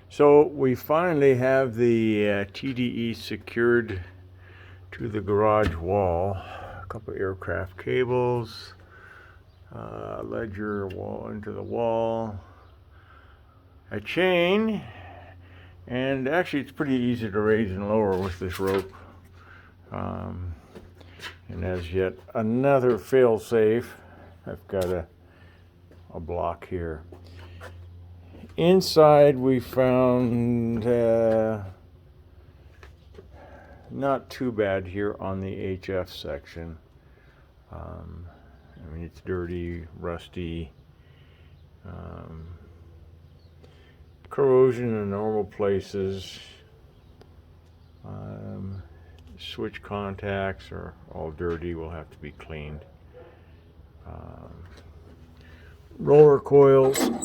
So we finally have the TDE secured to the garage wall. A couple of aircraft cables, ledger wall into the wall, a chain, and actually it's pretty easy to raise and lower with this rope. And as yet another fail-safe, I've got a block here. Inside we found not too bad here on the HF section. I mean, it's dirty, rusty, corrosion in normal places. Switch contacts are all dirty, will have to be cleaned. Roller coils, we'll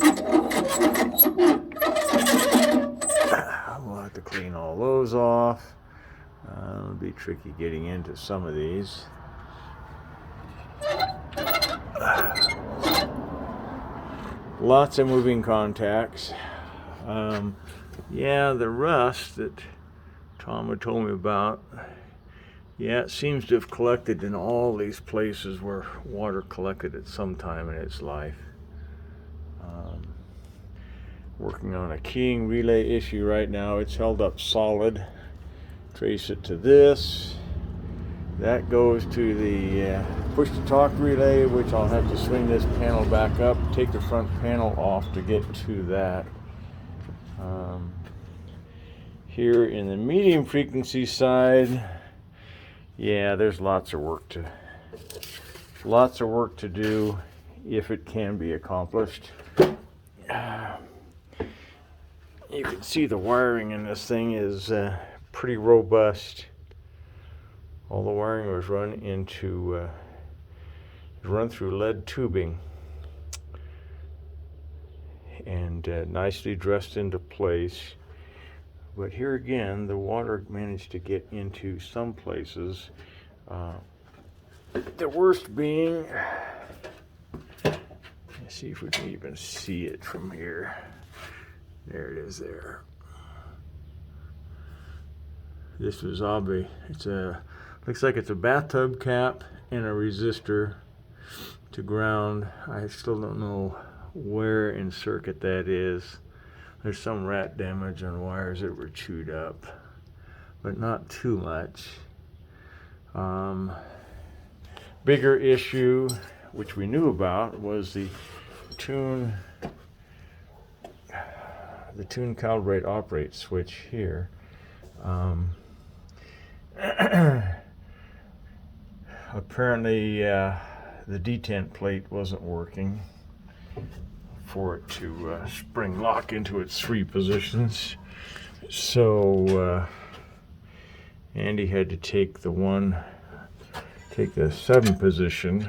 have to clean all those off. It'll be tricky getting into some of these. Lots of moving contacts. Yeah, the rust that Tom had told me about, yeah, it seems to have collected in all these places where water collected at some time in its life. Working on a keying relay issue right now. It's held up solid. Trace it to this. That goes to the push-to-talk relay, which I'll have to swing this panel back up, take the front panel off to get to that. Here in the medium frequency side, yeah, there's lots of work to do if it can be accomplished. You can see the wiring in this thing is pretty robust. All the wiring was run through lead tubing and nicely dressed into place. But here again, the water managed to get into some places. The worst being, let's see if we can even see it from here. There it is there. This was obvious. Looks like it's a bathtub cap and a resistor to ground. I still don't know where in circuit that is. There's some rat damage on wires that were chewed up, but not too much. Bigger issue, which we knew about, was the tune calibrate operate switch here. Apparently the detent plate wasn't working for it to spring lock into its 3 positions. So Andy had to take the 7 position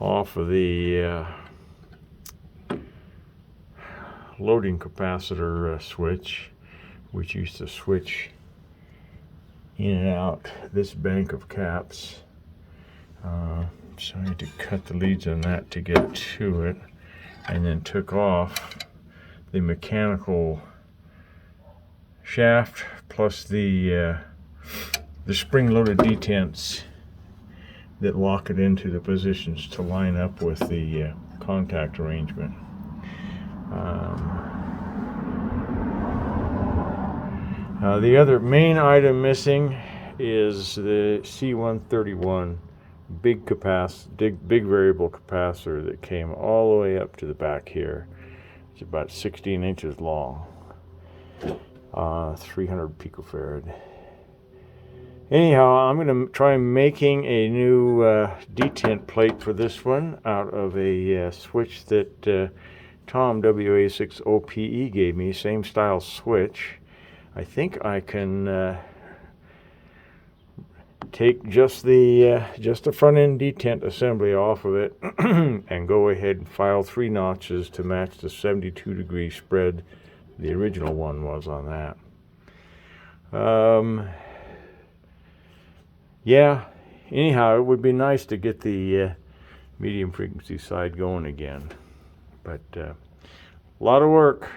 off of the loading capacitor switch, which used to switch in and out this bank of caps. So I had to cut the leads on that to get to it, and then took off the mechanical shaft plus the spring-loaded detents that lock it into the positions to line up with the contact arrangement. The other main item missing is the C131 big variable capacitor that came all the way up to the back here. It's about 16 inches long, 300 picofarad. Anyhow, I'm going to try making a new detent plate for this one out of a switch that Tom WA6OPE gave me, same style switch. I think I can take just the front end detent assembly off of it and go ahead and file 3 notches to match the 72-degree spread the original one was on that. Yeah, anyhow, it would be nice to get the medium frequency side going again, but a lot of work.